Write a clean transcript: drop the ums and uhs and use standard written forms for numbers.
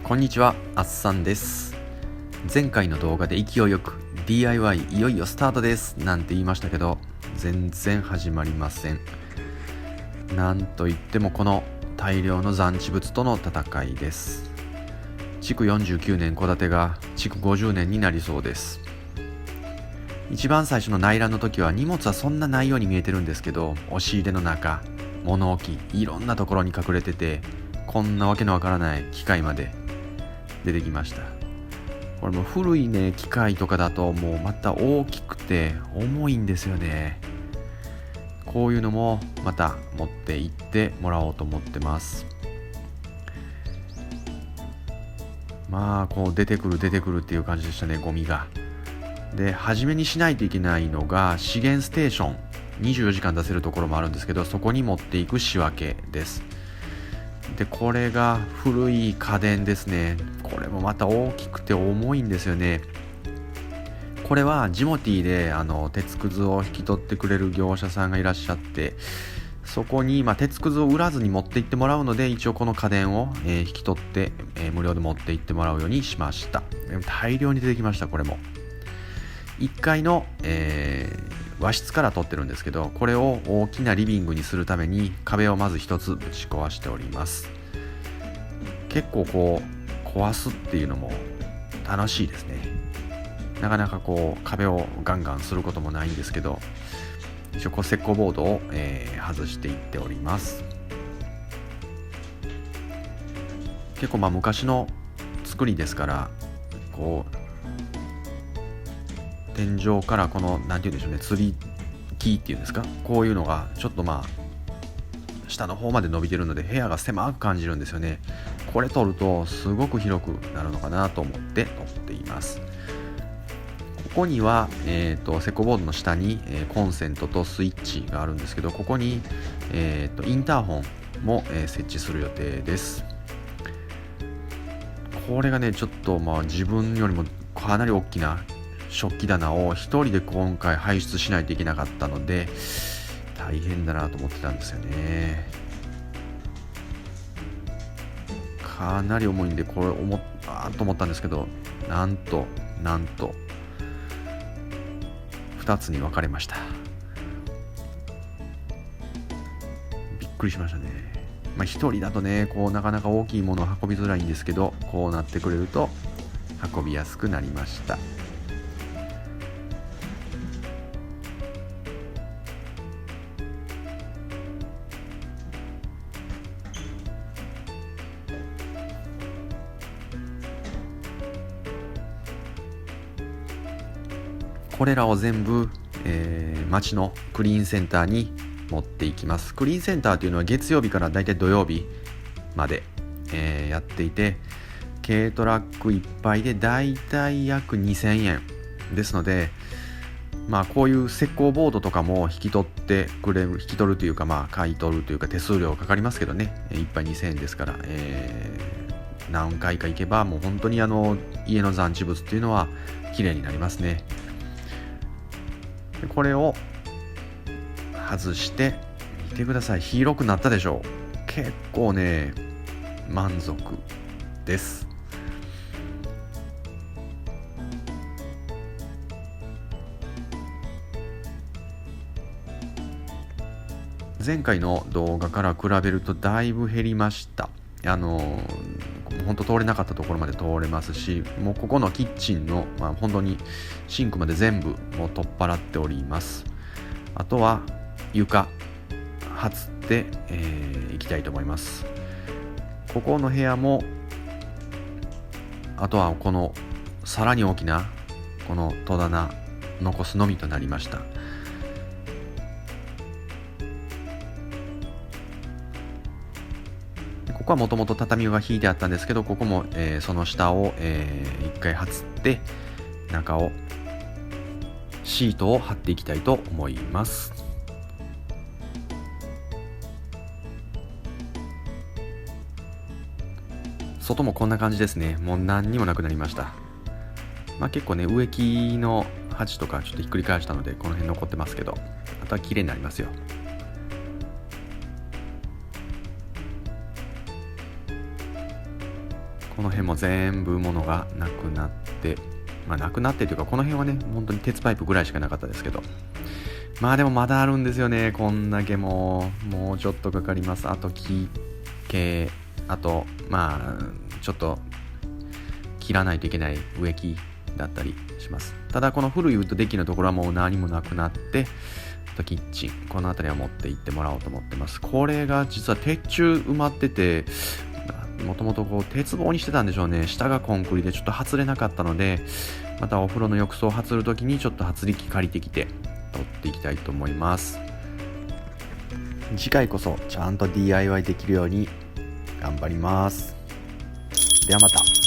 こんにちは、あっさんです。前回の動画で勢いよく DIY いよいよスタートですなんて言いましたけど、全然始まりません。なんといってもこの大量の残地物との戦いです。築49年戸建てが築50年になりそうです。一番最初の内覧の時は荷物はそんなないように見えてるんですけど、押し入れの中、物置、いろんなところに隠れてて、こんなわけのわからない機械まで出てきました。これも古いね機械とかだともうまた大きくて重いんですよね。こういうのもまた持って行ってもらおうと思ってます。まあこう出てくるっていう感じでしたね、ゴミが。で、初めにしないといけないのが資源ステーション、24時間出せるところもあるんですけど、そこに持っていく仕分けです。で、これが古い家電ですね。これもまた大きくて重いんですよね。これはジモティーで鉄くずを引き取ってくれる業者さんがいらっしゃって、そこに鉄くずを売らずに持って行ってもらうので、一応この家電を引き取って無料で持って行ってもらうようにしました。大量に出てきました。これも1階の、和室から撮ってるんですけど、これを大きなリビングにするために壁をまず一つぶち壊しております。結構こう壊すっていうのも楽しいですね。なかなかこう壁をガンガンすることもないんですけど、一応こう石膏ボードを、外していっております。結構昔の作りですから、こう天井からこのなんていうんでしょうね、吊り木っていうんですか、こういうのがちょっと下の方まで伸びてるので部屋が狭く感じるんですよね。これ取るとすごく広くなるのかなと思って取っています。ここには、石膏ボードの下に、コンセントとスイッチがあるんですけど、ここに、インターホンも、設置する予定です。これがねちょっと自分よりもかなり大きな食器棚を一人で今回排出しないといけなかったので大変だなと思ってたんですよね。かなり重いんでこれ重ったと思ったんですけど、なんと2つに分かれました。びっくりしましたね。一人だとねこうなかなか大きいものを運びづらいんですけど、こうなってくれると運びやすくなりました。これらを全部、町のクリーンセンターに持っていきます。クリーンセンターというのは月曜日からだいたい土曜日まで、やっていて、軽トラックいっぱいでだいたい約2000円ですので、こういう石膏ボードとかも引き取るというか、買い取るというか手数料かかりますけどね、1杯2000円ですから、何回か行けばもう本当に家の残地物っていうのは綺麗になりますね。これを外して見てください。広くなったでしょう。結構ね満足です。前回の動画から比べるとだいぶ減りました。本当通れなかったところまで通れますし、もうここのキッチンの、本当にシンクまで全部もう取っ払っております。あとは床はつっていきたいと思います。ここの部屋も、あとはこのさらに大きなこの戸棚残すのみとなりました。ここはもともと畳が引いてあったんですけど、ここも、その下を、一回はつって中をシートを貼っていきたいと思います。外もこんな感じですね。もう何にもなくなりました。結構ね植木の鉢とかちょっとひっくり返したのでこの辺残ってますけど、あとは綺麗になりますよ。この辺も全部物がなくなって、なくなってというか、この辺はね本当に鉄パイプぐらいしかなかったですけど、でもまだあるんですよね。こんだけもうちょっとかかります。あと木系、あとちょっと切らないといけない植木だったりします。ただこの古いウッドデッキのところはもう何もなくなって、あとキッチン、この辺りは持って行ってもらおうと思ってます。これが実は鉄柱埋まってて、もともと鉄棒にしてたんでしょうね。下がコンクリでちょっと外れなかったので、またお風呂の浴槽を外るときにちょっと発力借りてきて取っていきたいと思います。次回こそちゃんと DIY できるように頑張ります。ではまた。